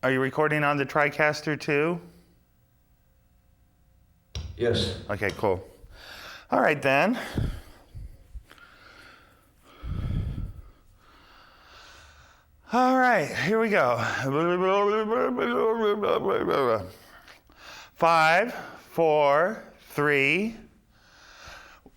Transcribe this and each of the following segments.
Are you recording on the TriCaster too? Yes. Okay, cool. All right then. All right, here we go. 5, 4, 3.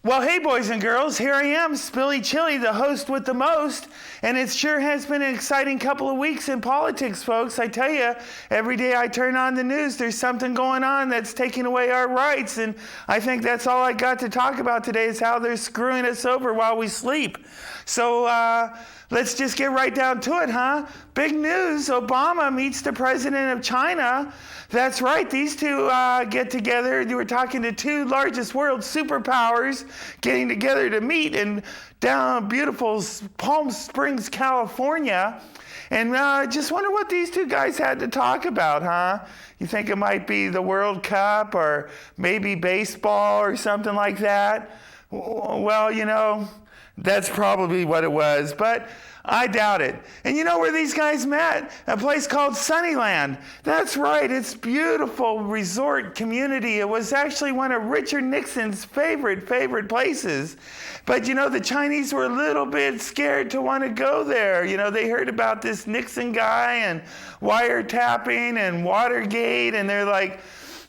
Well, hey, boys and girls, here I am, Spilly Chili, the host with the most, and it sure has been an exciting couple of weeks in politics, folks. I tell you, every day I turn on the news, there's something going on that's taking away our rights, and I think that's all I got to talk about today is how they're screwing us over while we sleep. So let's just get right down to it, huh? Big news, Obama meets the president of China. That's right, these two get together. You were talking to two largest world superpowers getting together to meet in down beautiful Palm Springs, California. And I just wonder what these two guys had to talk about, huh? You think it might be the World Cup or maybe baseball or something like that? Well, you know, that's probably what it was, but I doubt it. And you know where these guys met? A place called Sunnyland. That's right, it's beautiful resort community. It was actually one of Richard Nixon's favorite places. But you know, the Chinese were a little bit scared to want to go there. You know, they heard about this Nixon guy and wiretapping and Watergate, and they're like,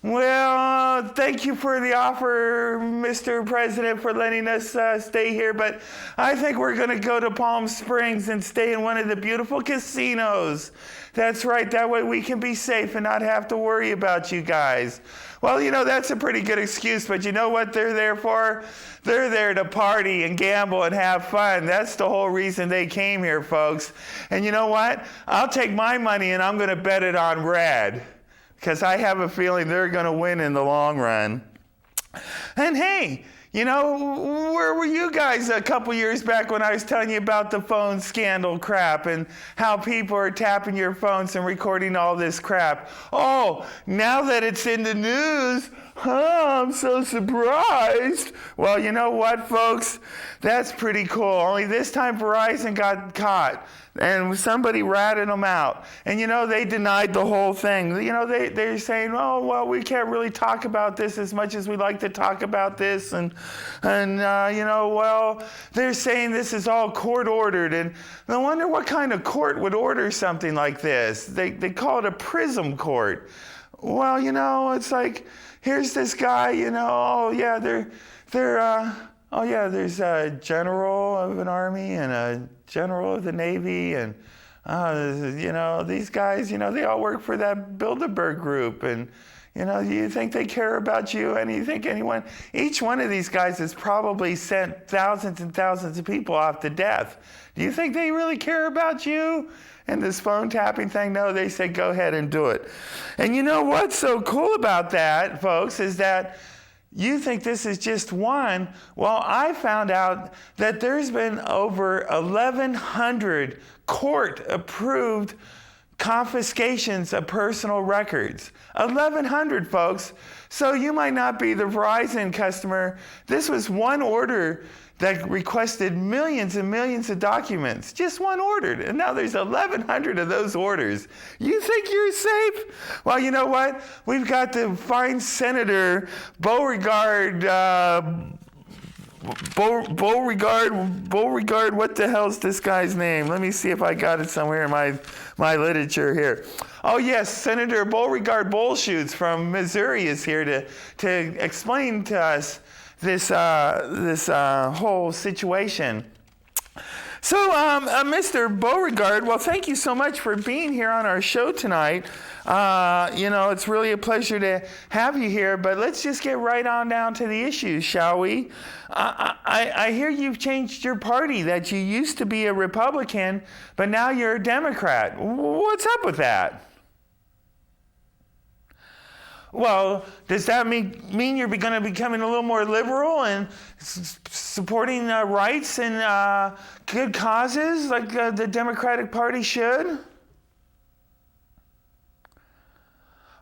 well, thank you for the offer, Mr. President, for letting us stay here, but I think we're going to go to Palm Springs and stay in one of the beautiful casinos. That's right, that way we can be safe and not have to worry about you guys. Well, you know, that's a pretty good excuse, but you know what they're there for? They're there to party and gamble and have fun. That's the whole reason they came here, folks. And you know what? I'll take my money and I'm going to bet it on red, because I have a feeling they're going to win in the long run. And hey, you know, where were you guys a couple years back when I was telling you about the phone scandal crap and how people are tapping your phones and recording all this crap? Oh, now that it's in the news, I'm so surprised. Well, you know what, folks? That's pretty cool. Only this time Verizon got caught. And somebody ratted them out. And, you know, they denied the whole thing. You know, they're saying, oh, well, we can't really talk about this as much as we like to talk about this. And you know, well, they're saying this is all court-ordered. And I wonder what kind of court would order something like this. They call it a PRISM court. Well, you know, it's like, here's this guy, you know, oh, yeah, there's a general of an army and a general of the Navy, and you know, these guys, you know, they all work for that Bilderberg group, and you know, you think they care about you, and you think each one of these guys has probably sent thousands and thousands of people off to death. Do you think they really care about you? And this phone tapping thing, no, they say go ahead and do it. And you know what's so cool about that, folks, is that you think this is just one. Well, I found out that there's been over 1,100 court-approved confiscations of personal records. 1,100, folks. So you might not be the Verizon customer. This was one order that requested millions and millions of documents. Just one order. And now there's 1,100 of those orders. You think you're safe? Well, you know what? We've got the fine Senator Beauregard, Beauregard, what the hell's this guy's name? Let me see if I got it somewhere in my literature here. Oh yes, Senator Beauregard Bullshoots from Missouri is here to explain to us this whole situation. So, Mr. Beauregard, well, thank you so much for being here on our show tonight. You know, it's really a pleasure to have you here, but let's just get right on down to the issues, shall we? I hear you've changed your party, that you used to be a Republican, but now you're a Democrat. What's up with that? Well, does that mean you're going to be becoming a little more liberal and supporting rights and good causes like the Democratic Party should?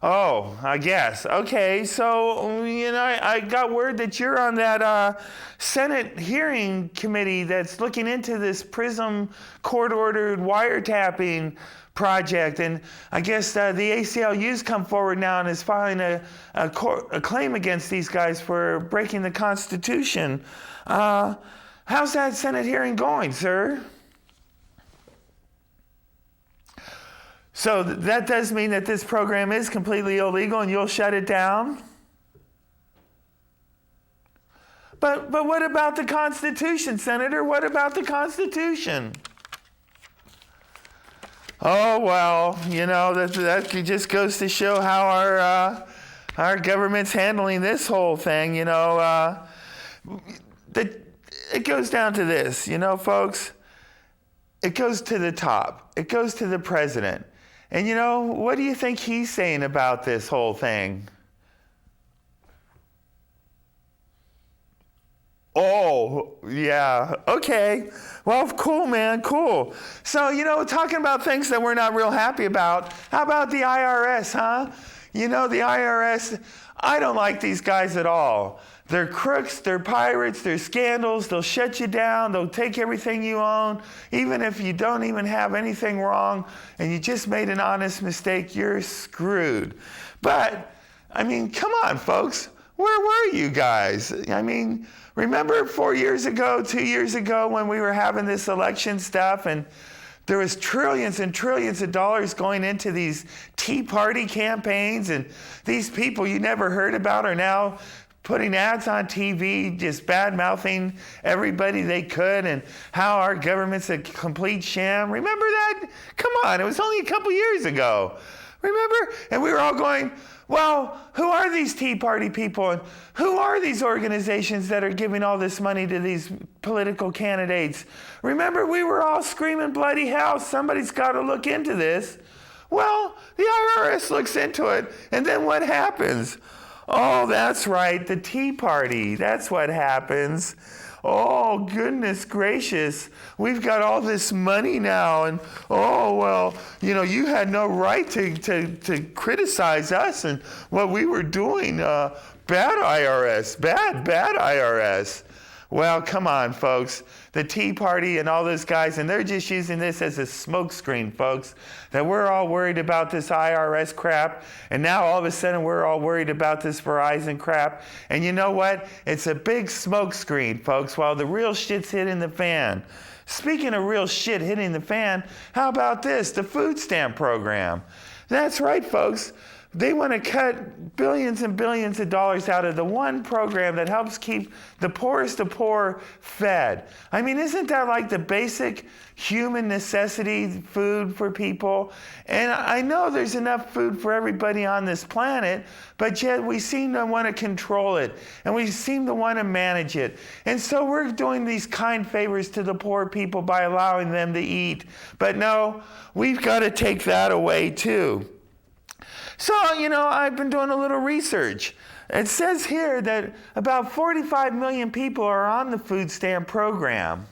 Oh, I guess. Okay, so, I got word that you're on that Senate hearing committee that's looking into this PRISM court-ordered wiretapping project. And I guess the ACLU's come forward now and is filing a claim against these guys for breaking the Constitution. How's that Senate hearing going, sir? So that does mean that this program is completely illegal and you'll shut it down? But what about the Constitution, Senator? What about the Constitution? Oh, well, that just goes to show how our government's handling this whole thing. It goes down to this, folks. It goes to the top. It goes to the president. And what do you think he's saying about this whole thing? Oh, yeah. Okay. Well, cool, man. Cool. So, talking about things that we're not real happy about, how about the IRS, huh? The IRS, I don't like these guys at all. They're crooks, they're pirates, they're scandals, they'll shut you down, they'll take everything you own. Even if you don't even have anything wrong and you just made an honest mistake, you're screwed. But, come on, folks. Where were you guys? Remember 4 years ago, 2 years ago when we were having this election stuff and there was trillions and trillions of dollars going into these Tea Party campaigns, and these people you never heard about are now putting ads on TV, just bad-mouthing everybody they could and how our government's a complete sham. Remember that? Come on, it was only a couple years ago. Remember? And we were all going, well, who are these Tea Party people and who are these organizations that are giving all this money to these political candidates? Remember, we were all screaming bloody hell, somebody's got to look into this. Well, the IRS looks into it, and then what happens? Oh, that's right, the Tea Party. That's what happens. Oh, goodness gracious. We've got all this money now, and oh, well, you had no right to criticize us and what we were doing. Bad IRS, bad IRS. Well, come on, folks. The Tea Party and all those guys, and they're just using this as a smokescreen, folks, that we're all worried about this IRS crap, and now all of a sudden we're all worried about this Verizon crap. And you know what? It's a big smokescreen, folks, while the real shit's hitting the fan. Speaking of real shit hitting the fan, how about this? The food stamp program. That's right, folks. They want to cut billions and billions of dollars out of the one program that helps keep the poorest of poor fed. Isn't that like the basic human necessity food for people? And I know there's enough food for everybody on this planet, but yet we seem to want to control it, and we seem to want to manage it. And so we're doing these kind favors to the poor people by allowing them to eat. But no, we've got to take that away too. So, I've been doing a little research. It says here that about 45 million people are on the food stamp program.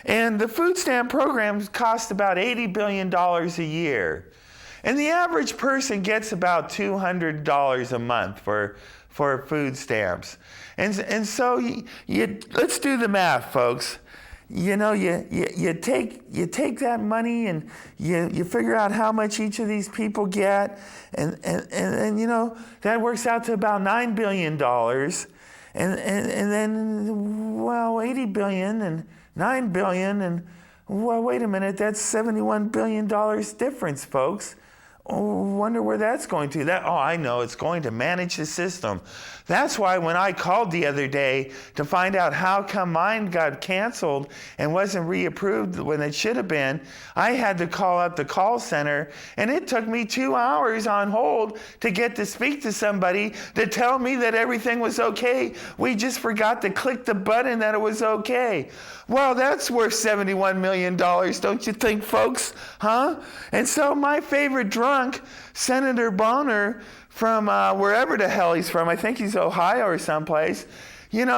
And the food stamp program costs about $80 billion a year. And the average person gets about $200 a month for food stamps. And so let's do the math, folks. You take that money and you figure out how much each of these people get, and that works out to about $9 billion, and then 80 billion and 9 billion, and wait a minute, that's $71 billion difference, folks. Oh, wonder where that's going to. I know, it's going to manage the system. That's why when I called the other day to find out how come mine got canceled and wasn't reapproved when it should have been, I had to call up the call center, and it took me 2 hours on hold to get to speak to somebody to tell me that everything was okay. We just forgot to click the button that it was okay. Well, that's worth $71 million, don't you think, folks? Huh? And so my favorite drunk, Senator Boehner, from wherever the hell he's from, I think he's Ohio or someplace,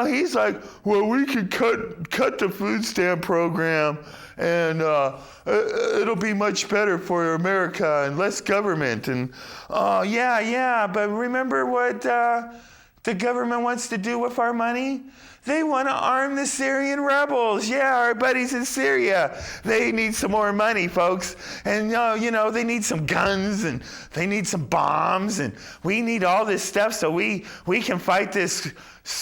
he's like, well, we could cut the food stamp program, and it'll be much better for America and less government. And yeah, but remember what the government wants to do with our money? They want to arm the Syrian rebels. Yeah, our buddies in Syria. They need some more money, folks. And, they need some guns, and they need some bombs, and we need all this stuff so we can fight this.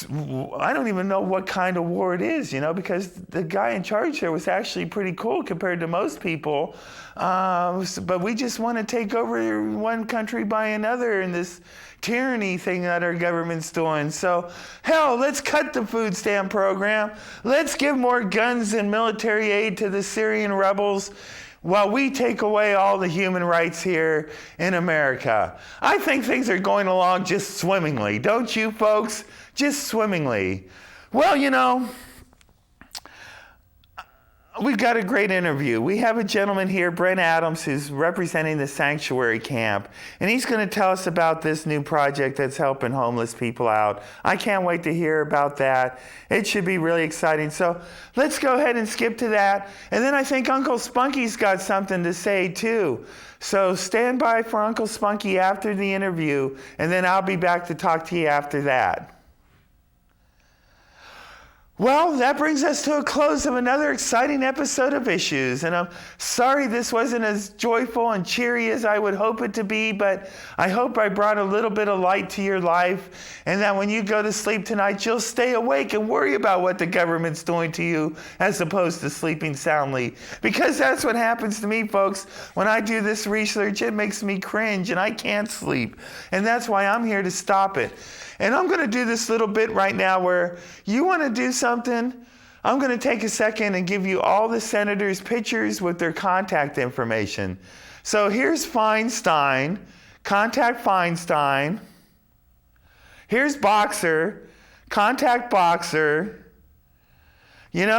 I don't even know what kind of war it is, because the guy in charge there was actually pretty cool compared to most people. But we just want to take over one country by another in this tyranny thing that our government's doing. So, hell, let's cut the food stamp program. Let's give more guns and military aid to the Syrian rebels while we take away all the human rights here in America. I think things are going along just swimmingly. Don't you, folks? Just swimmingly. Well, we've got a great interview. We have a gentleman here, Brent Adams, who's representing the Sanctuary Camp, and he's going to tell us about this new project that's helping homeless people out. I can't wait to hear about that. It should be really exciting. So let's go ahead and skip to that. And then I think Uncle Spunky's got something to say too. So stand by for Uncle Spunky after the interview, and then I'll be back to talk to you after that. Well, that brings us to a close of another exciting episode of Issues. And I'm sorry this wasn't as joyful and cheery as I would hope it to be, but I hope I brought a little bit of light to your life, and that when you go to sleep tonight, you'll stay awake and worry about what the government's doing to you as opposed to sleeping soundly. Because that's what happens to me, folks. When I do this research, it makes me cringe and I can't sleep. And that's why I'm here to stop it. And I'm going to do this little bit right now where you want to do something. I'm going to take a second and give you all the senators' pictures with their contact information. So here's Feinstein. Contact Feinstein. Here's Boxer. Contact Boxer. Here's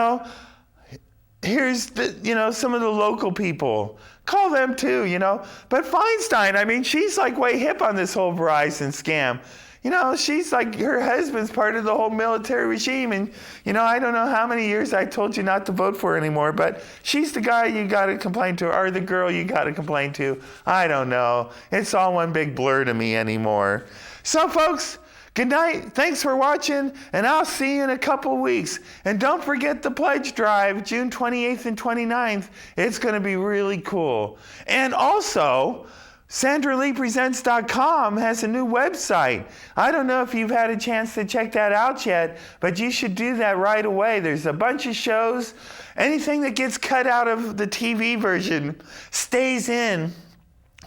some of the local people. Call them too, But Feinstein, she's like way hip on this whole Verizon scam. She's like, her husband's part of the whole military regime. And, I don't know how many years I told you not to vote for anymore, but she's the guy you got to complain to, or the girl you got to complain to. I don't know. It's all one big blur to me anymore. So, folks, good night. Thanks for watching, and I'll see you in a couple weeks. And don't forget the pledge drive, June 28th and 29th. It's going to be really cool. And also, SandraLeePresents.com has a new website. I don't know if you've had a chance to check that out yet, but you should do that right away. There's a bunch of shows. Anything that gets cut out of the TV version stays in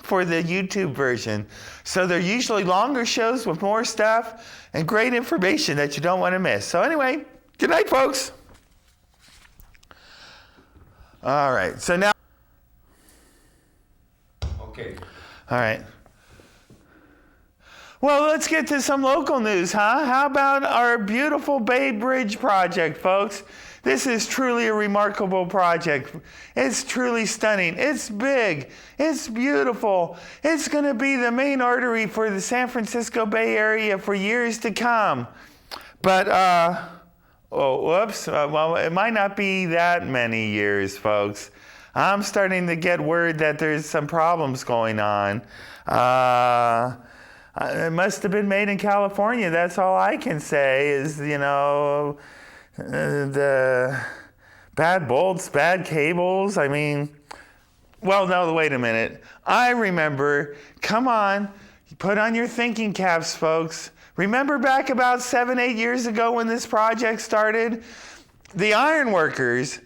for the YouTube version. So they're usually longer shows with more stuff and great information that you don't want to miss. So anyway, good night, folks. All right, so now... Okay. All right. Well, let's get to some local news, huh? How about our beautiful Bay Bridge project, folks? This is truly a remarkable project. It's truly stunning. It's big. It's beautiful. It's going to be the main artery for the San Francisco Bay Area for years to come. But, well, it might not be that many years, folks. I'm starting to get word that there's some problems going on. It must have been made in California. That's all I can say is, the bad bolts, bad cables. Well, no, wait a minute. I remember. Come on. Put on your thinking caps, folks. Remember back about 7-8 years ago when this project started? The ironworkers,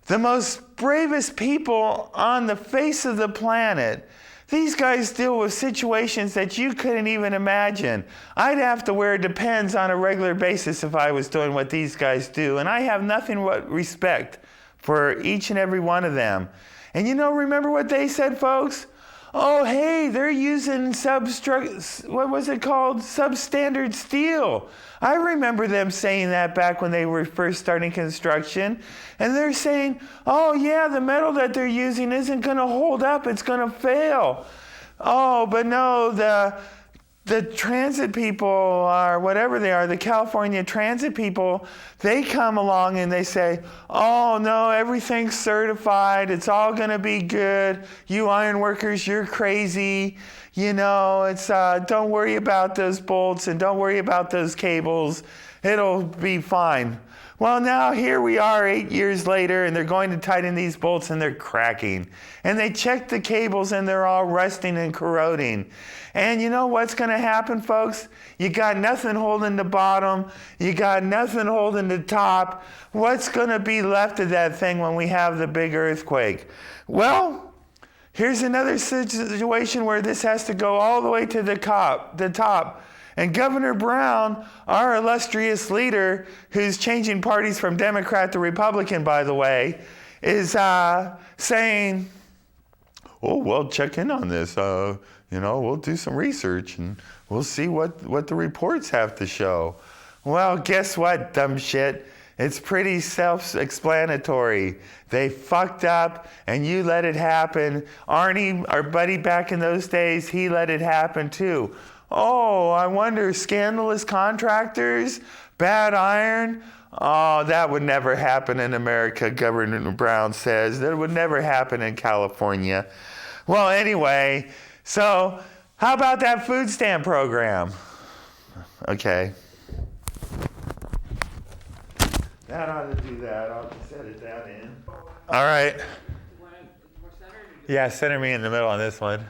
the most bravest people on the face of the planet. These guys deal with situations that you couldn't even imagine. I'd have to wear Depends on a regular basis if I was doing what these guys do. And I have nothing but respect for each and every one of them. And remember what they said, folks? Oh, hey, they're using substandard steel. I remember them saying that back when they were first starting construction. And they're saying, oh, yeah, the metal that they're using isn't going to hold up. It's going to fail. Oh, but no, the the transit people, or whatever they are, the California transit people, they come along and they say, oh no, everything's certified, it's all gonna be good, you iron workers, you're crazy, you know, it's don't worry about those bolts and don't worry about those cables, it'll be fine. Well, now here we are 8 years later, and they're going to tighten these bolts and they're cracking. And they check the cables and they're all rusting and corroding. And you know what's going to happen, folks? You got nothing holding the bottom. You got nothing holding the top. What's going to be left of that thing when we have the big earthquake? Well, here's another situation where this has to go all the way to the top. And Governor Brown, our illustrious leader, who's changing parties from Democrat to Republican, by the way, is saying, oh, well, check in on this. You know, we'll do some research and we'll see what the reports have to show. Well, guess what, dumb shit? It's pretty self-explanatory. They fucked up and you let it happen. Arnie, our buddy back in those days, he let it happen too. Oh, I wonder, scandalous contractors, bad iron? Oh, that would never happen in America, Governor Brown says. That would never happen in California. Well, anyway, so how about that food stamp program? Okay. That ought to do that. I'll just edit that in. All right. Yeah, center me in the middle on this one.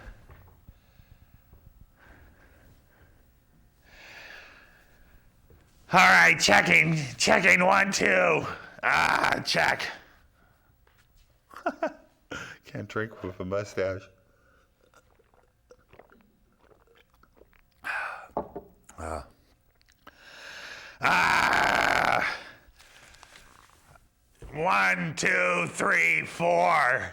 All right, checking 1, 2. Check. Can't drink with a mustache. 1, 2, 3, 4.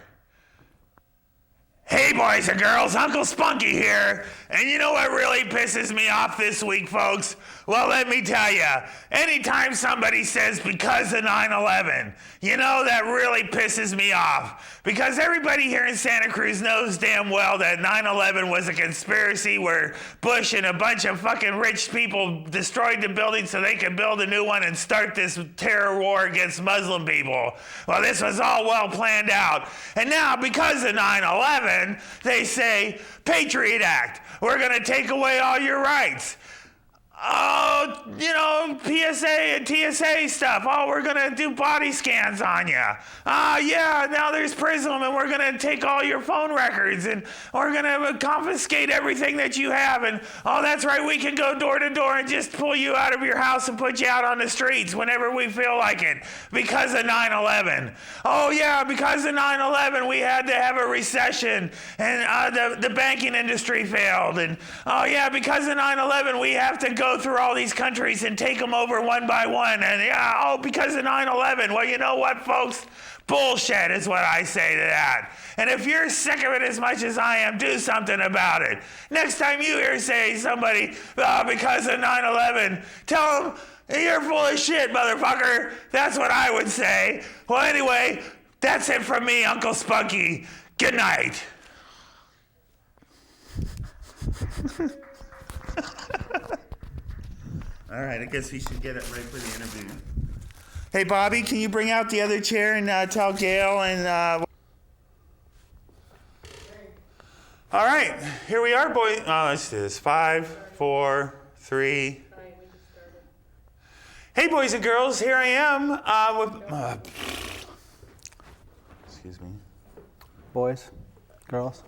Hey boys and girls, Uncle Spunky here. And you know what really pisses me off this week, folks? Well, let me tell you, anytime somebody says because of 9/11, you know, that really pisses me off. Because everybody here in Santa Cruz knows damn well that 9/11 was a conspiracy where Bush and a bunch of fucking rich people destroyed the building so they could build a new one and start this terror war against Muslim people. Well, this was all well planned out. And now, because of 9/11, they say, Patriot Act, we're going to take away all your rights. Oh, you know, PSA and TSA stuff. Oh, we're going to do body scans on you. Yeah, now there's PRISM and we're going to take all your phone records and we're going to confiscate everything that you have. And, oh, that's right, we can go door to door and just pull you out of your house and put you out on the streets whenever we feel like it because of 9/11. Oh, yeah, because of 9/11, we had to have a recession and the banking industry failed. And, oh, yeah, because of 9/11, we have to go through all these countries and take them over one by one. And yeah, oh, because of 9/11. Well, you know what, folks? Bullshit is what I say to that. And if you're sick of it as much as I am, do something about it. Next time you hear say somebody, because of 9/11, tell them, you're full of shit, motherfucker. That's what I would say. Well, anyway, that's it from me, Uncle Spunky. Good night. All right, I guess we should get it right for the interview. Hey, Bobby, can you bring out the other chair and tell Gail and... All right, here we are, boys. Let's do this. 5, 4, 3. Hey, boys and girls, here I am with... excuse me. Boys, girls.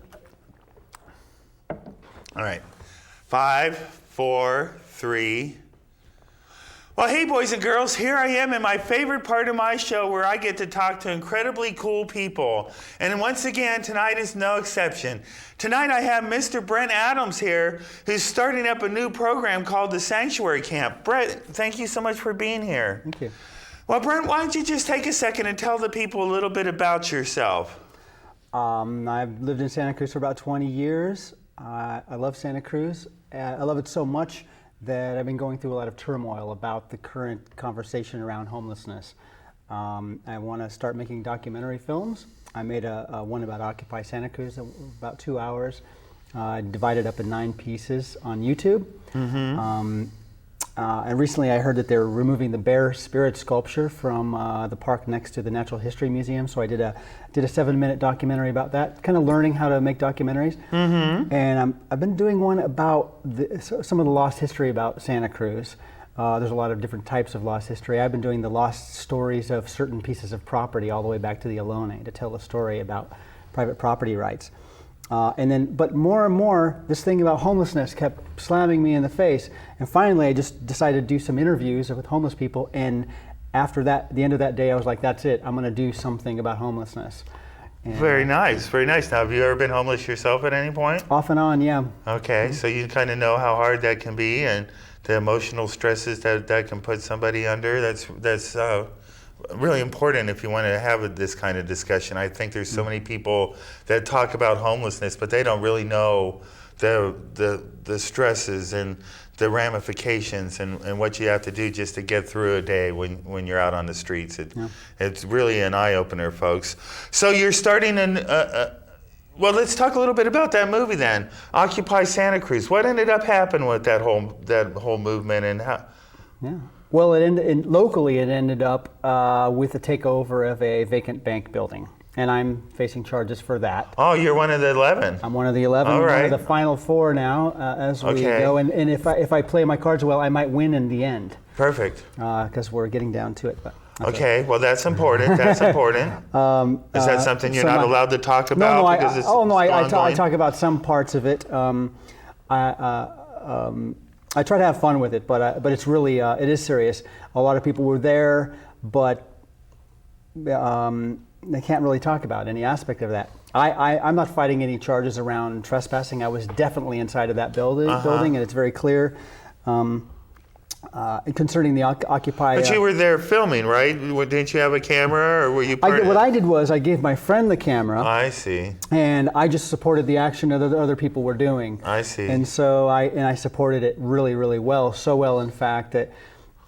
All right. 5, 4, 3. Well, hey, boys and girls, here I am in my favorite part of my show where I get to talk to incredibly cool people. And once again, tonight is no exception. Tonight I have Mr. Brent Adams here, who's starting up a new program called the Sanctuary Camp. Brent, thank you so much for being here. Thank you. Well, Brent, why don't you just take a second and tell the people a little bit about yourself? I've lived in Santa Cruz for about 20 years. I love Santa Cruz. I love it so much that I've been going through a lot of turmoil about the current conversation around homelessness. I want to start making documentary films. I made one about Occupy Santa Cruz, about 2 hours. divided up in 9 pieces on YouTube. And recently I heard that they're removing the bear spirit sculpture from the park next to the Natural History Museum. So I did a 7-minute documentary about that, kind of learning how to make documentaries. And I've been doing one about some of the lost history about Santa Cruz. There's a lot of different types of lost history. I've been doing the lost stories of certain pieces of property all the way back to the Ohlone to tell a story about private property rights. But more and more, this thing about homelessness kept slamming me in the face. And finally, I just decided to do some interviews with homeless people. And after that, the end of that day, I was like, that's it. I'm going to do something about homelessness. And Very nice, very nice. Now, have you ever been homeless yourself at any point? off and on, yeah. Okay, so you kind of know how hard that can be and the emotional stresses that can put somebody under. That's really important if you want to have this kind of discussion. I think there's so many people that talk about homelessness, but they don't really know the stresses and the ramifications and what you have to do just to get through a day when you're out on the streets. It's really an eye-opener, folks. So you're starting well, let's talk a little bit about that movie then, Occupy Santa Cruz. What ended up happening with that whole movement and how? Yeah. Well, locally it ended up with the takeover of a vacant bank building, and I'm facing charges for that. Oh, you're one of the 11. I'm one of the 11. All right. One of the final 4 now as we go. And if I play my cards well, I might win in the end. Perfect. Because we're getting down to it. But okay, well that's important. That's important. Is that something you're not allowed to talk about? I talk about some parts of it. I try to have fun with it, but it's really it is serious. A lot of people were there, but they can't really talk about any aspect of that. I'm not fighting any charges around trespassing. I was definitely inside of that building, and it's very clear. Concerning the Occupy. But you were there filming, right? Didn't you have a camera, or were you? What I did was I gave my friend the camera. I see. And I just supported the action that other people were doing. I see. And so I supported it really, really well. So well, in fact, that.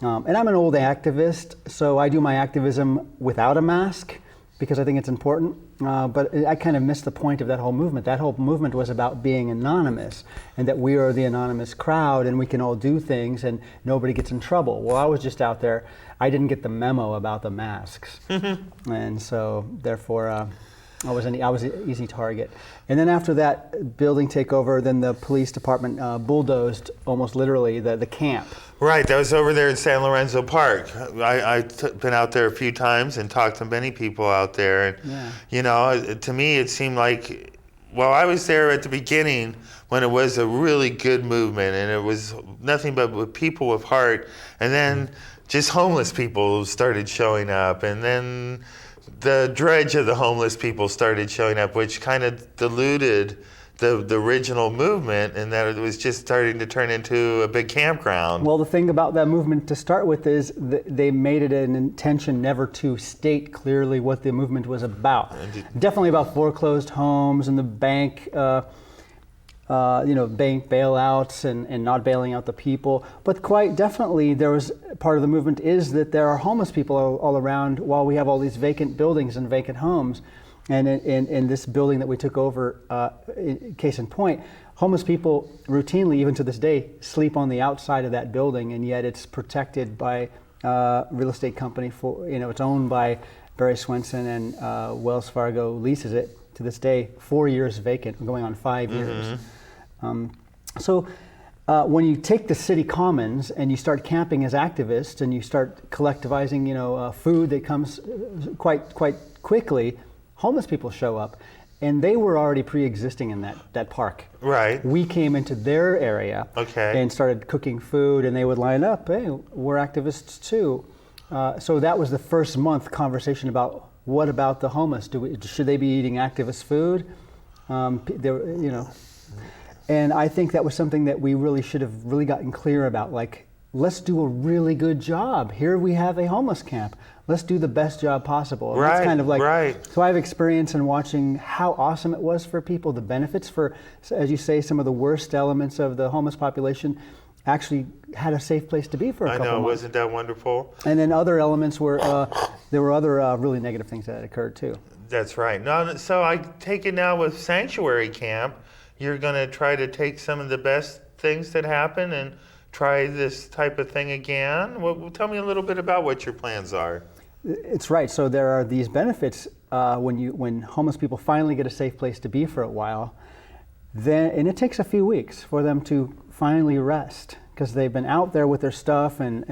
And I'm an old activist, so I do my activism without a mask because I think it's important. But I kind of missed the point of that whole movement. That whole movement was about being anonymous and that we are the anonymous crowd and we can all do things and nobody gets in trouble. Well, I was just out there. I didn't get the memo about the masks. And so therefore I was an easy target. And then after that building takeover, then the police department bulldozed almost literally the camp. Right, that was over there in San Lorenzo Park. I've been out there a few times and talked to many people out there. And, you know, to me it seemed like, well, I was there at the beginning when it was a really good movement and it was nothing but with people with heart. And then just homeless people started showing up. And then the dredge of the homeless people started showing up, which kind of diluted the original movement, and that it was just starting to turn into a big campground. Well, the thing about that movement to start with is they made it an intention never to state clearly what the movement was about. Definitely about foreclosed homes and the bank, bank bailouts and not bailing out the people. But quite definitely, there was part of the movement is that there are homeless people all around while we have all these vacant buildings and vacant homes. And in this building that we took over, case in point, homeless people routinely, even to this day, sleep on the outside of that building, and yet it's protected by a real estate company. It's owned by Barry Swenson, and Wells Fargo leases it to this day, 4 years vacant, going on 5 years. So when you take the city commons and you start camping as activists, and you start collectivizing, food that comes quite quickly. Homeless people show up, and they were already pre-existing in that park. Right. We came into their area and started cooking food, and they would line up, hey, we're activists too. So that was the first month conversation about what about the homeless? Should they be eating activist food? And I think that was something that we really should have really gotten clear about, like, let's do a really good job. Here we have a homeless camp. Let's do the best job possible. And that's kind of like, so I have experience in watching how awesome it was for people, the benefits for, as you say, some of the worst elements of the homeless population actually had a safe place to be for a couple months. I know, wasn't that wonderful? And then other elements were, there were other really negative things that occurred too. That's right. Now, so I take it now with Sanctuary Camp, you're going to try to take some of the best things that happen and try this type of thing again. Well, tell me a little bit about what your plans are. It's right. So there are these benefits when homeless people finally get a safe place to be for a while. And it takes a few weeks for them to finally rest because they've been out there with their stuff and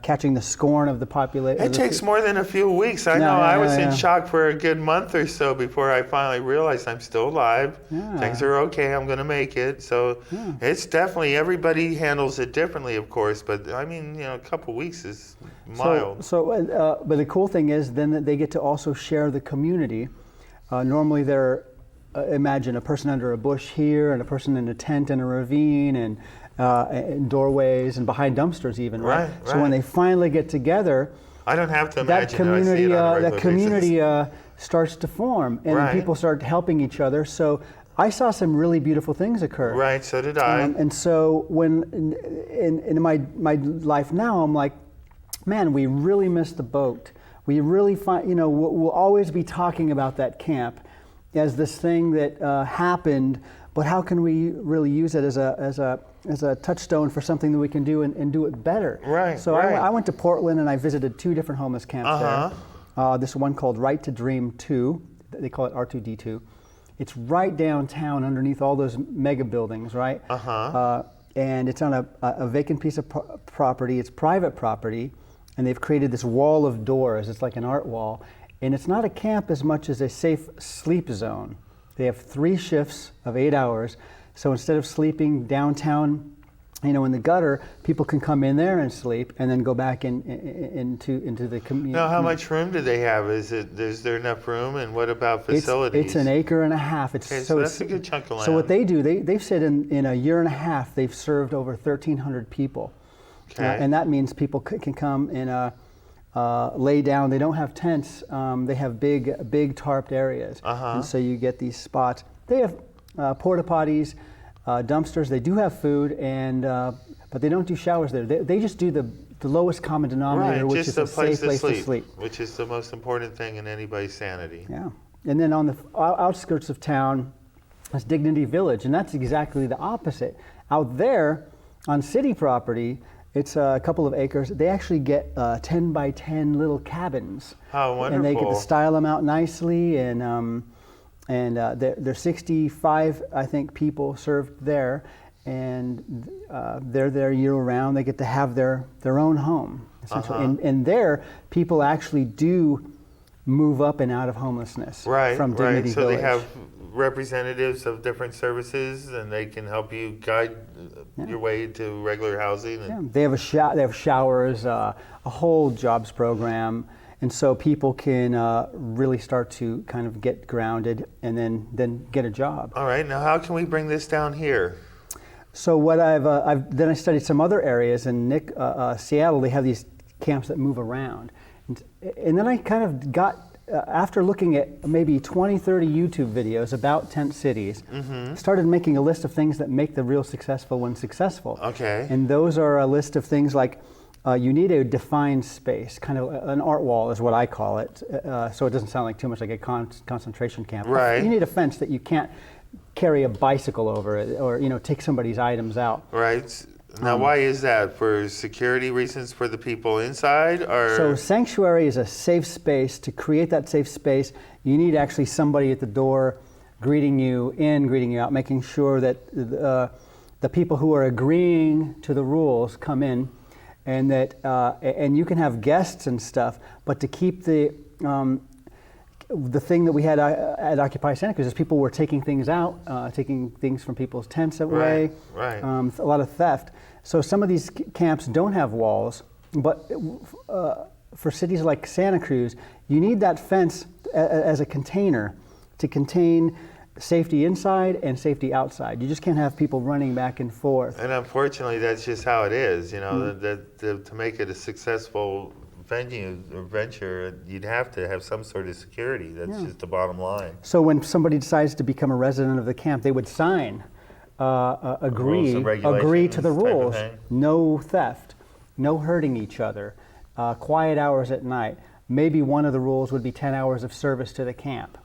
catching the scorn of the population. It takes more than a few weeks. I was in shock for a good month or so before I finally realized I'm still alive. Yeah. Things are okay. I'm going to make it. So it's definitely, everybody handles it differently, of course. But I mean, a couple weeks is mild. But the cool thing is then that they get to also share the community. Normally they're, imagine a person under a bush here and a person in a tent in a ravine and doorways and behind dumpsters even, right? So when they finally get together, I don't have to that imagine community, that community starts to form, and people start helping each other. So I saw some really beautiful things occur. Right, so did I. And so when in my life now, I'm like, man, we really missed the boat. We really find, we'll always be talking about that camp as this thing that happened, but how can we really use it as a touchstone for something that we can do and do it better? Right. So I went to Portland and I visited 2 different homeless camps there. This one called Right to Dream 2. They call it R2D2. It's right downtown underneath all those mega buildings, right? And it's on a vacant piece of property. It's private property, and they've created this wall of doors. It's like an art wall. And it's not a camp as much as a safe sleep zone. They have 3 shifts of 8 hours. So instead of sleeping downtown, in the gutter, people can come in there and sleep and then go back into the community. Now, how much room do they have? Is there enough room? And what about facilities? It's an acre and a half. So that's a good chunk of land. So what they do, they've said in a year and a half, they've served over 1,300 people. Okay. And that means people can come and lay down. They don't have tents. They have big tarped areas. And so you get these spots. They have porta potties, dumpsters. They do have food, but they don't do showers there. They just do the lowest common denominator, which is a safe place to sleep. Which is the most important thing in anybody's sanity. Yeah. And then on the outskirts of town is Dignity Village, and that's exactly the opposite. Out there on city property, it's a couple of acres. They actually get 10 by 10 little cabins. How wonderful. And they get to style them out nicely. And there's 65, I think, people served there. And they're there year round. They get to have their own home, essentially. And there, people actually do move up and out of homelessness from Dignity Village. So they have representatives of different services, and they can help you guide your way to regular housing. And they have they have showers, a whole jobs program, and so people can really start to kind of get grounded and then get a job. All right, now how can we bring this down here? So what then I studied some other areas in Seattle. They have these camps that move around, and then I kind of got. After looking at maybe 20, 30 YouTube videos about tent cities, started making a list of things that make the real successful one successful. Okay. And those are a list of things like you need a defined space, kind of an art wall is what I call it, so it doesn't sound like too much like a concentration camp. Right. You need a fence that you can't carry a bicycle over it or take somebody's items out. Right. Now, why is that? For security reasons for the people inside, or? So sanctuary is a safe space. To create that safe space, you need actually somebody at the door greeting you in, greeting you out, making sure that the people who are agreeing to the rules come in, and that and you can have guests and stuff, but to keep the thing that we had at Occupy Santa Cruz is people were taking things out, taking things from people's tents away. Right. A lot of theft. So some of these camps don't have walls, but for cities like Santa Cruz, you need that fence as a container to contain safety inside and safety outside. You just can't have people running back and forth. And unfortunately, that's just how it is. To make it a successful venue or venture, you'd have to have some sort of security. That's just the bottom line. So when somebody decides to become a resident of the camp, they would sign, agree to the rules. No theft, no hurting each other, quiet hours at night. Maybe one of the rules would be 10 hours of service to the camp.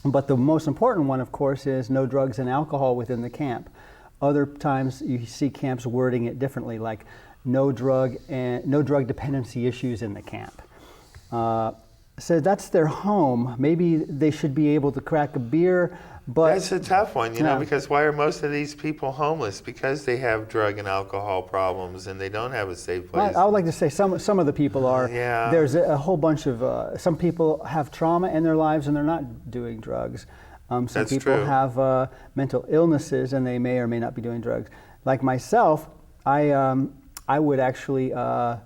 But the most important one, of course, is no drugs and alcohol within the camp. Other times you see camps wording it differently, like no drug dependency issues in the camp. So that's their home. Maybe they should be able to crack a beer, but That's a tough one, you know, because why are most of these people homeless? Because they have drug and alcohol problems and they don't have a safe place. I would like to say some of the people are. Yeah. There's a whole bunch of some people have trauma in their lives and they're not doing drugs. Some That's people true. have mental illnesses and they may or may not be doing drugs. Like myself, I would actually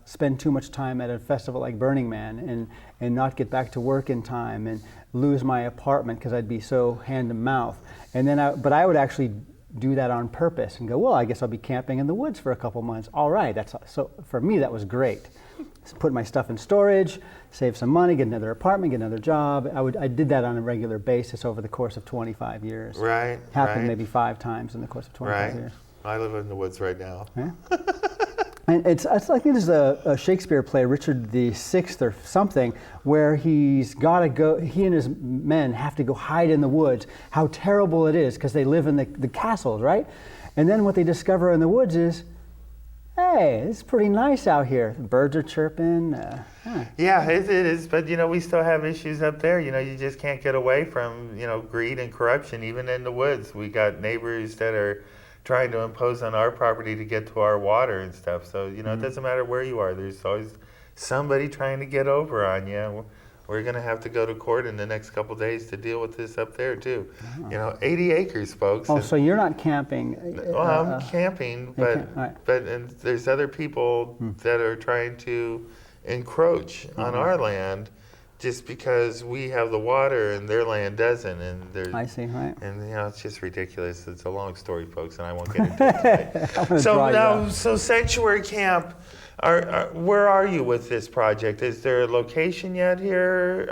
spend too much time at a festival like Burning Man and not get back to work in time and lose my apartment because I'd be so hand to mouth. And then, but I would actually do that on purpose and go, well, I guess I'll be camping in the woods for a couple months. All right, so for me that was great. Just put my stuff in storage, save some money, get another apartment, get another job. I did that on a regular basis over the course of 25 years. Right. Happened right, maybe 5 times in the course of 25 right. years. I live in the woods right now. Yeah. And it's like there's a Shakespeare play, Richard VI or something, where he's got to go, he and his men have to go hide in the woods. How terrible it is because they live in the castles, right? And then what they discover in the woods is, hey, it's pretty nice out here. The birds are chirping. Yeah, it is. But, you know, we still have issues up there. You know, you just can't get away from, you know, greed and corruption, even in the woods. We got neighbors that are trying to impose on our property to get to our water and stuff. So, you know, it doesn't matter where you are. There's always somebody trying to get over on you. We're going to have to go to court in the next couple of days to deal with this up there, too. You know, 80 acres, folks. Oh, so you're not camping? Well, I'm camping, but and there's other people that are trying to encroach on our land just because we have the water and their land doesn't. And there's, I see, right. And, you know, it's just ridiculous. It's a long story, folks, and I won't get into it today. So now, Sanctuary Camp, where are you with this project? Is there a location yet here?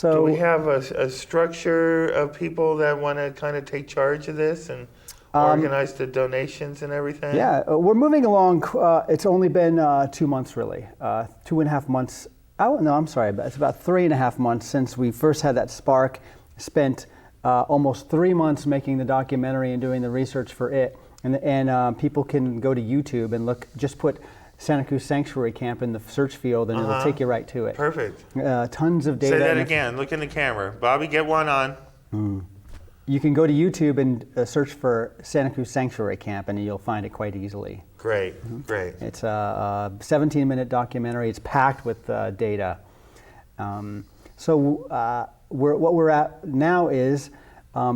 Do we have a structure of people that want to kind of take charge of this and organize the donations and everything? Yeah, we're moving along. It's only been 2 months, really. 2.5 months. Oh, no, I'm sorry. It's about 3.5 months since we first had that spark. Spent almost 3 months making the documentary and doing the research for it. And people can go to YouTube and look, just put Santa Cruz Sanctuary Camp in the search field and it'll take you right to it. Perfect. Tons of data. Say that again. Look in the camera. Bobby, get one on. You can go to YouTube and search for Santa Cruz Sanctuary Camp and you'll find it quite easily. Great, great. It's a 17-minute documentary. It's packed with data. What we're at now is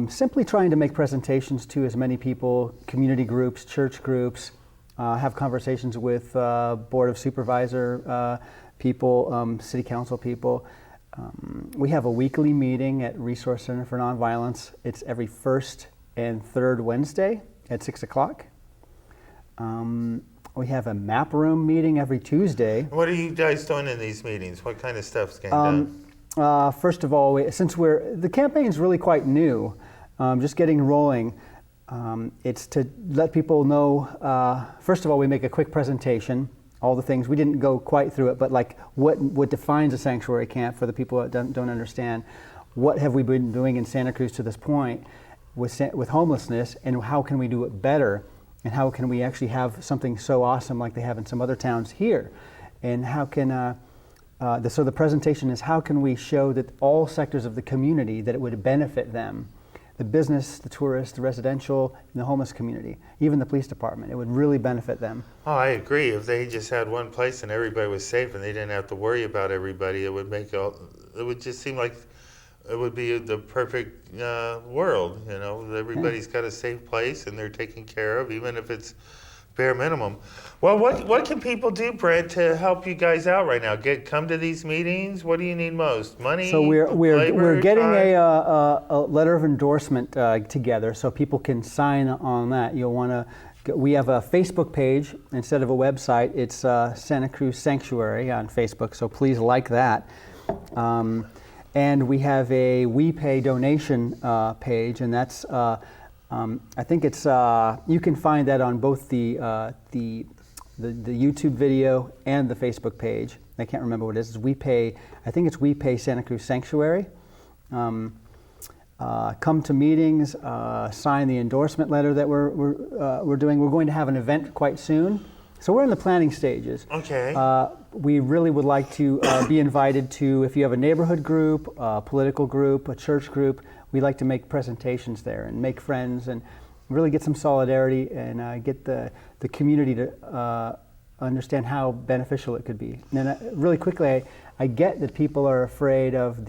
simply trying to make presentations to as many people, community groups, church groups, have conversations with Board of Supervisor people, City Council people. We have a weekly meeting at Resource Center for Nonviolence. It's every first and third Wednesday at 6 o'clock. We have a map room meeting every Tuesday. What are you guys doing in these meetings? What kind of stuff's getting done? First of all, since the campaign's really quite new, just getting rolling, it's to let people know, first of all, we make a quick presentation, all the things. We didn't go quite through it, but like what defines a sanctuary camp for the people that don't understand. What have we been doing in Santa Cruz to this point with homelessness, and how can we do it better? And how can we actually have something so awesome like they have in some other towns here? And how can, so the presentation is how can we show that all sectors of the community that it would benefit them, the business, the tourist, the residential, and the homeless community, even the police department, it would really benefit them. Oh, I agree. If they just had one place and everybody was safe and they didn't have to worry about everybody, it would just seem like it would be the perfect world, you know. Everybody's got a safe place and they're taken care of, even if it's bare minimum. Well, what can people do, Brent, to help you guys out right now? Come to these meetings. What do you need most? Money? So we're getting time? a letter of endorsement together, so people can sign on that. You'll want to. We have a Facebook page instead of a website. It's Santa Cruz Sanctuary on Facebook, so please like that. And we have a WePay donation page, and that's I think it's you can find that on both the YouTube video and the Facebook page. I can't remember what it is. It's WePay. I think it's WePay Santa Cruz Sanctuary. come to meetings, sign the endorsement letter that we're doing. We're going to have an event quite soon. So we're in the planning stages. Okay. We really would like to be invited to, if you have a neighborhood group, a political group, a church group, we'd like to make presentations there and make friends and really get some solidarity and get the community to understand how beneficial it could be. And then really quickly, I get that people are afraid of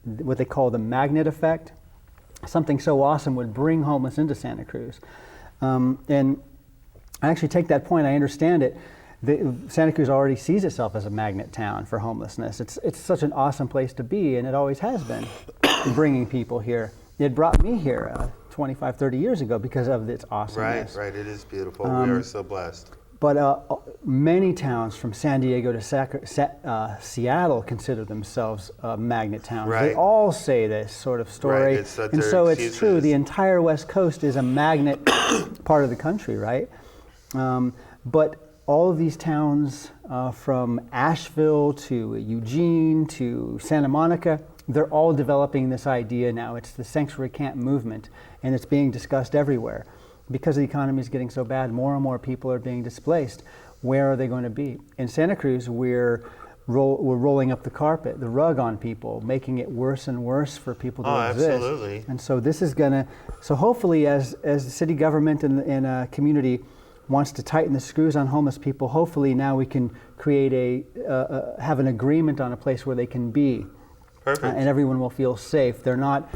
what they call the magnet effect. Something so awesome would bring homeless into Santa Cruz. And I actually take that point, I understand it. Santa Cruz already sees itself as a magnet town for homelessness. It's such an awesome place to be, and it always has been, bringing people here. It brought me here 25, 30 years ago because of its awesomeness. Right, it is beautiful. We are so blessed. But many towns from San Diego to Seattle consider themselves magnet towns. Right. They all say this sort of story. Right, and so it's true, the entire West Coast is a magnet part of the country, right? But all of these towns from Asheville to Eugene to Santa Monica, they're all developing this idea now. It's the sanctuary camp movement, and it's being discussed everywhere. Because the economy is getting so bad, more and more people are being displaced. Where are they going to be? In Santa Cruz, we're rolling up the rug on people, making it worse and worse for people to exist. Absolutely. And so this is so hopefully as the city government and community wants to tighten the screws on homeless people, hopefully now we can create have an agreement on a place where they can be. Perfect. And everyone will feel safe. They're not,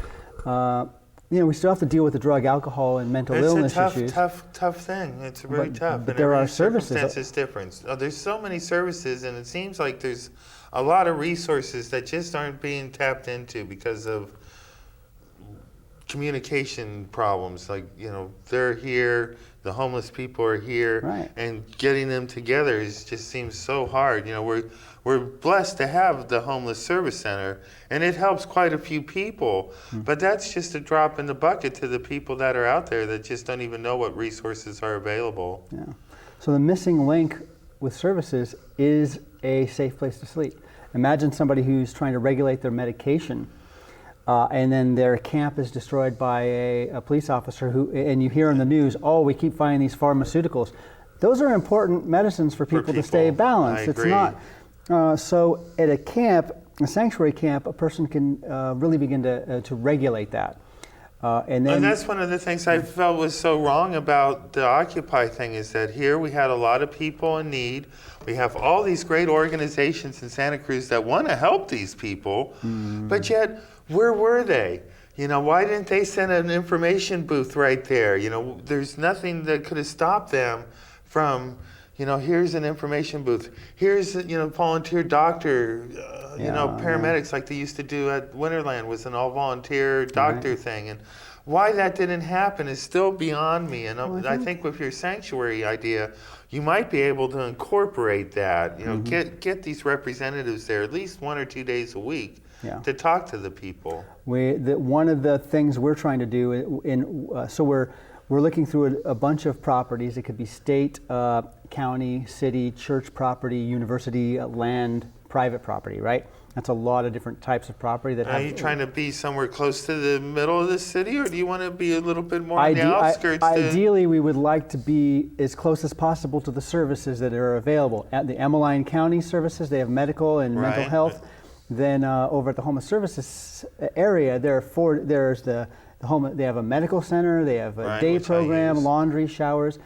we still have to deal with the drug, alcohol, and mental illness issues. It's a tough thing. It's really tough. But there are services. Circumstance is different. There's so many services, and it seems like there's a lot of resources that just aren't being tapped into because of communication problems. Like, they're here, the homeless people are here, right. And getting them together just seems so hard. We're blessed to have the Homeless Service Center, and it helps quite a few people, but that's just a drop in the bucket to the people that are out there that just don't even know what resources are available. Yeah. So the missing link with services is a safe place to sleep. Imagine somebody who's trying to regulate their medication, and then their camp is destroyed by a police officer and you hear in the news, we keep finding these pharmaceuticals. Those are important medicines for people to stay balanced. I agree. It's not. So at a sanctuary camp, a person can really begin to regulate that. And that's one of the things I felt was so wrong about the Occupy thing, is that here we had a lot of people in need. We have all these great organizations in Santa Cruz that want to help these people, but yet, where were they? Why didn't they send an information booth right there? There's nothing that could have stopped them from, here's an information booth. Here's, volunteer doctor, paramedics like they used to do at Winterland was an all-volunteer doctor thing. And why that didn't happen is still beyond me. And I think with your sanctuary idea, you might be able to incorporate that, get these representatives there at least 1 or 2 days a week. Yeah. To talk to the people. One of the things we're trying to do, so we're looking through a bunch of properties. It could be state, county, city, church property, university, land, private property, right? That's a lot of different types of property. Are you trying to be somewhere close to the middle of the city, or do you want to be a little bit more on the outskirts? Ideally, we would like to be as close as possible to the services that are available. At the Emmeline County services, they have medical and mental health. Then over at the Homeless Services area, they have a medical center, they have a day program, laundry, showers.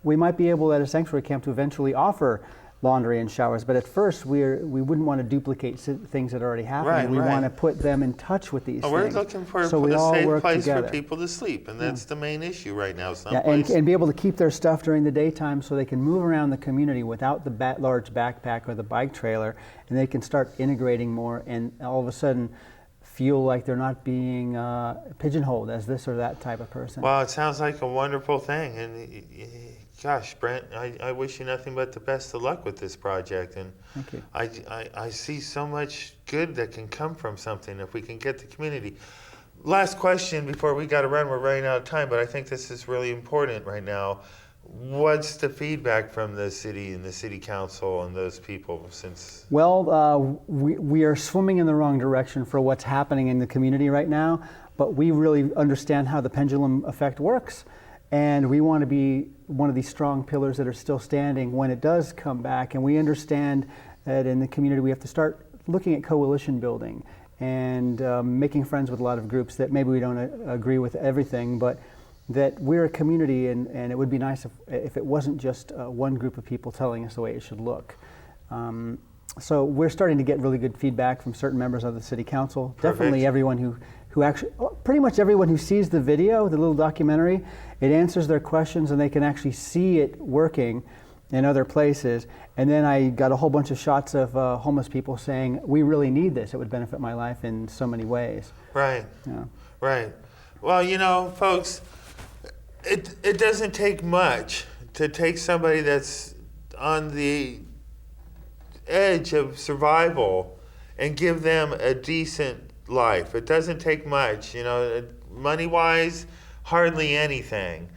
We might be able at a sanctuary camp to eventually offer laundry and showers, but at first we wouldn't want to duplicate things that are already happening. We want to put them in touch with these things. We're looking for a safe place for people to sleep, and that's the main issue right now. And be able to keep their stuff during the daytime so they can move around the community without the large backpack or the bike trailer, and they can start integrating more and all of a sudden feel like they're not being pigeonholed as this or that type of person. Well, it sounds like a wonderful thing, and gosh, Brent, I wish you nothing but the best of luck with this project. And thank you. I see so much good that can come from something if we can get the community. Last question before we got to run. We're running out of time, but I think this is really important right now. What's the feedback from the city and the city council and those people since? Well, we are swimming in the wrong direction for what's happening in the community right now. but we really understand how the pendulum effect works. And we want to be one of these strong pillars that are still standing when it does come back. And we understand that in the community we have to start looking at coalition building and making friends with a lot of groups that maybe we don't agree with everything, but that we're a community, and it would be nice if it wasn't just one group of people telling us the way it should look. So we're starting to get really good feedback from certain members of the city council. Perfect. Definitely everyone who actually, pretty much everyone who sees the video, the little documentary, it answers their questions and they can actually see it working in other places. And then I got a whole bunch of shots of homeless people saying, we really need this. It would benefit my life in so many ways. Right. Yeah. Right. Well, folks, it doesn't take much to take somebody that's on the edge of survival and give them a decent life. It doesn't take much, money-wise, hardly anything.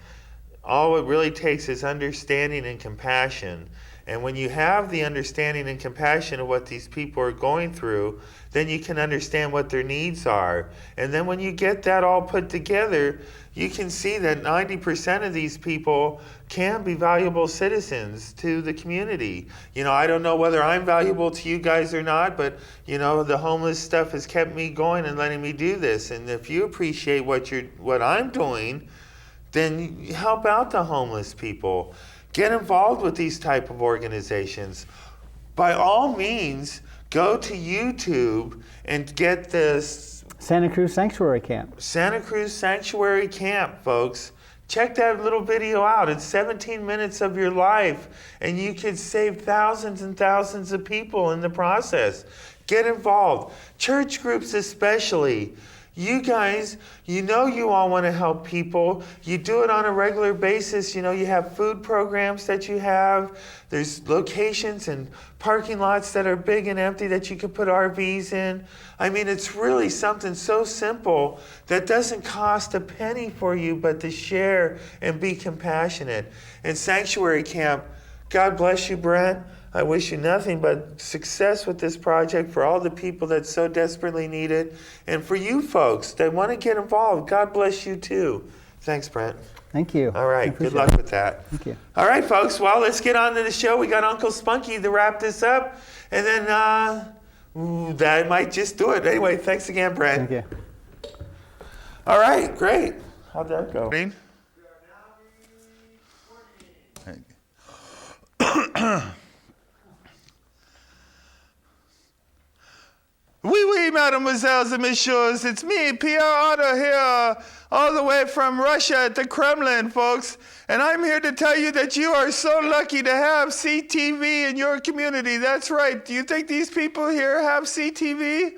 All it really takes is understanding and compassion. And when you have the understanding and compassion of what these people are going through, then you can understand what their needs are. And then when you get that all put together, you can see that 90% of these people can be valuable citizens to the community. I don't know whether I'm valuable to you guys or not, but the homeless stuff has kept me going and letting me do this. And if you appreciate what I'm doing, then you help out the homeless people. Get involved with these type of organizations. By all means, go to YouTube and get this Santa Cruz Sanctuary Camp. Santa Cruz Sanctuary Camp, folks. Check that little video out. It's 17 minutes of your life, and you could save thousands and thousands of people in the process. Get involved. Church groups especially. You guys, you all want to help people. You do it on a regular basis. You have food programs that you have. There's locations and parking lots that are big and empty that you can put RVs in. I mean, it's really something so simple that doesn't cost a penny for you, but to share and be compassionate. And Sanctuary Camp, God bless you, Brent. I wish you nothing but success with this project for all the people that so desperately need it. And for you folks that want to get involved, God bless you too. Thanks, Brent. Thank you. All right, good luck with that. Thank you. All right, folks, well, let's get on to the show. We got Uncle Spunky to wrap this up. And then that might just do it. Anyway, thanks again, Brent. Thank you. All right, great. How'd that go? Oui, mademoiselles and messieurs, it's me, Pierre Otto here, all the way from Russia at the Kremlin, folks. And I'm here to tell you that you are so lucky to have CTV in your community. That's right. Do you think these people here have CTV?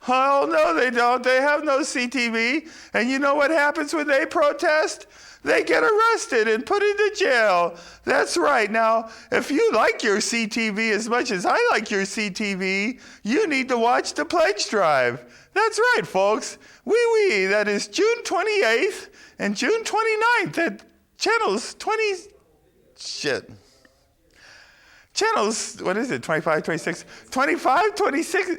Oh, no, they don't. They have no CTV. And you know what happens when they protest? They get arrested and put into jail. That's right. Now, if you like your CTV as much as I like your CTV, you need to watch the pledge drive. That's right, folks. Oui. That is June 28th and June 29th at channels 25, 26,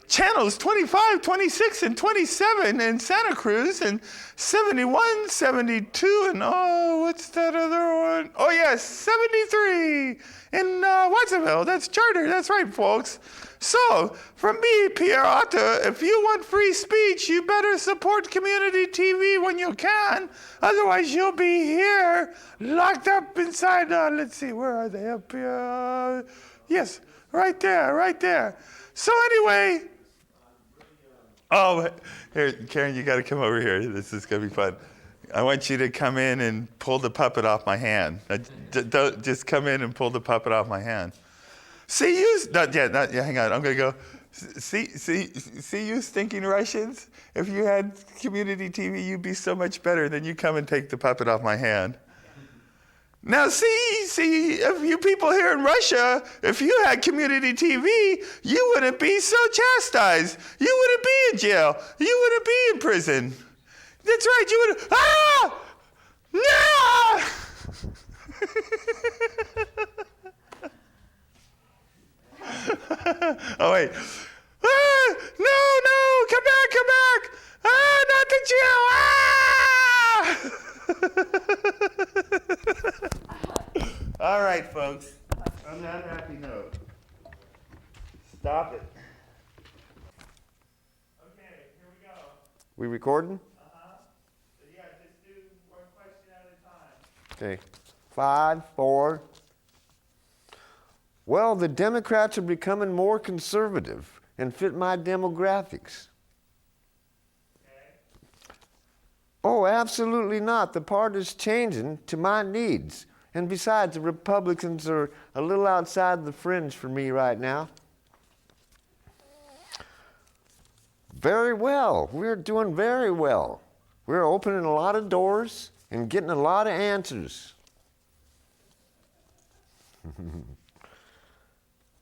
channels 25, 26, and 27 in Santa Cruz, and 71, 72, and what's that other one? Oh, yes, 73 in Watsonville. That's Charter. That's right, folks. So, from me, Pierre Otto, if you want free speech, you better support community TV when you can. Otherwise, you'll be here, locked up inside, let's see, where are they? Up here? Yes, right there. So anyway, here, Karen, you got to come over here. This is going to be fun. I want you to come in and pull the puppet off my hand. Just come in and pull the puppet off my hand. See you, hang on, I'm going to go. See you stinking Russians? If you had community TV, you'd be so much better. Then you come and take the puppet off my hand. Now, see, if you people here in Russia, if you had community TV, you wouldn't be so chastised. You wouldn't be in jail. You wouldn't be in prison. That's right, you would. No! Oh, wait. No, come back. Not the All right, folks. On that happy note, stop it. Okay, here we go. We recording? So yeah, just do one question at a time. Okay. 5, 4. Well, the Democrats are becoming more conservative and fit my demographics. Okay. Oh, absolutely not. The party's changing to my needs. And besides, the Republicans are a little outside the fringe for me right now. Very well. We're doing very well. We're opening a lot of doors and getting a lot of answers.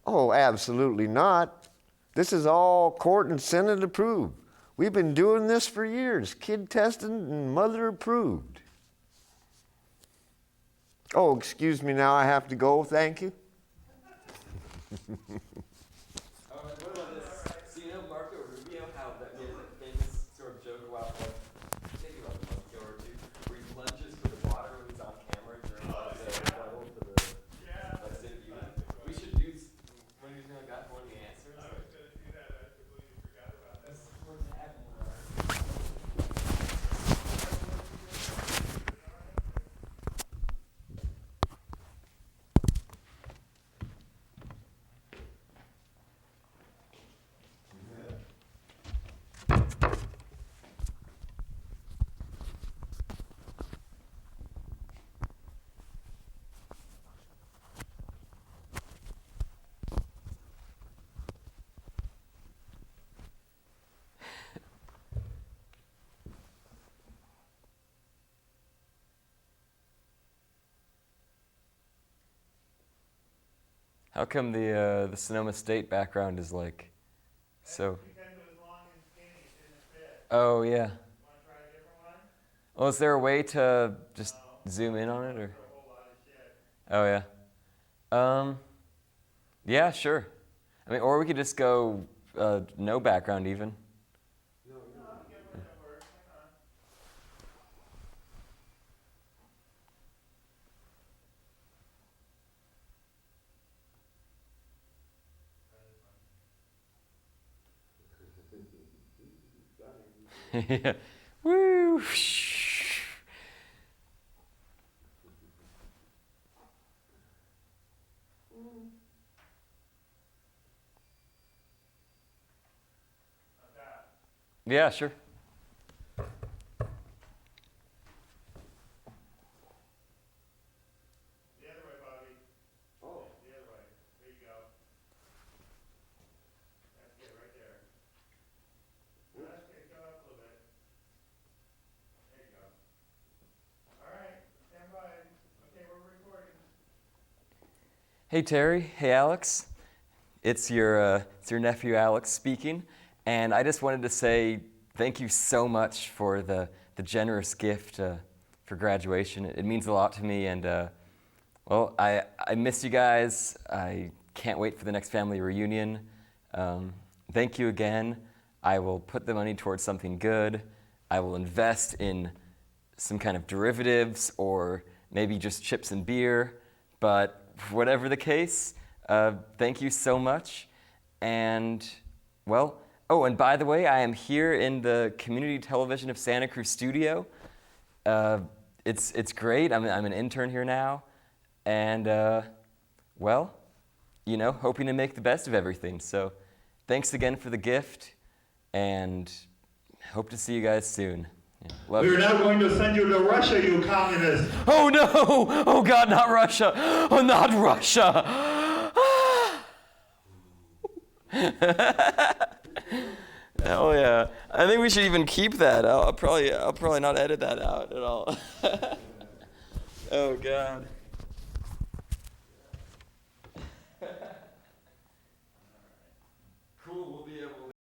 Oh, absolutely not. This is all court and Senate approved. We've been doing this for years, kid tested and mother approved. Oh, excuse me now, I have to go, thank you. What about this? So you know Marco Rubio, how that he has that famous sort of joke about maybe about a month ago or two, where he plunges for the water when he's on camera during the rebuttal to the State of the Union. We should do when he's gonna got one of the answers. I was going to do that. I completely forgot about that. How come the Sonoma State background is like so? Because it was long and skinny, it didn't fit. Oh yeah. Want to try a different one? Well, is there a way to just zoom in on it or? A whole lot of shit. Oh yeah. Yeah, sure. I mean, or we could just go no background even. No, I'll get one that works. Hang on. Yeah. Woo! Not that. Yeah, sure. The other way, Bobby. Oh. The other way. There you go. That's it, right there. That's good. Go up a little bit. There you go. All right. Stand by. Okay, we're recording. Hey Terry, hey Alex. It's your nephew Alex speaking, and I just wanted to say thank you so much for the generous gift for graduation. It means a lot to me, and well, I miss you guys. I can't wait for the next family reunion. Thank you again. I will put the money towards something good. I will invest in some kind of derivatives or maybe just chips and beer. But whatever the case, thank you so much. And, well, oh, and by the way, I am here in the Community Television of Santa Cruz studio. It's great. I'm an intern here now. And, well, you know, hoping to make the best of everything. So thanks again for the gift, and hope to see you guys soon. Yeah, love We're you. now going to send you to Russia, you communist. Oh no! Oh God, not Russia! Oh, not Russia! Hell yeah! I think we should even keep that. I'll probably not edit that out at all. Oh God.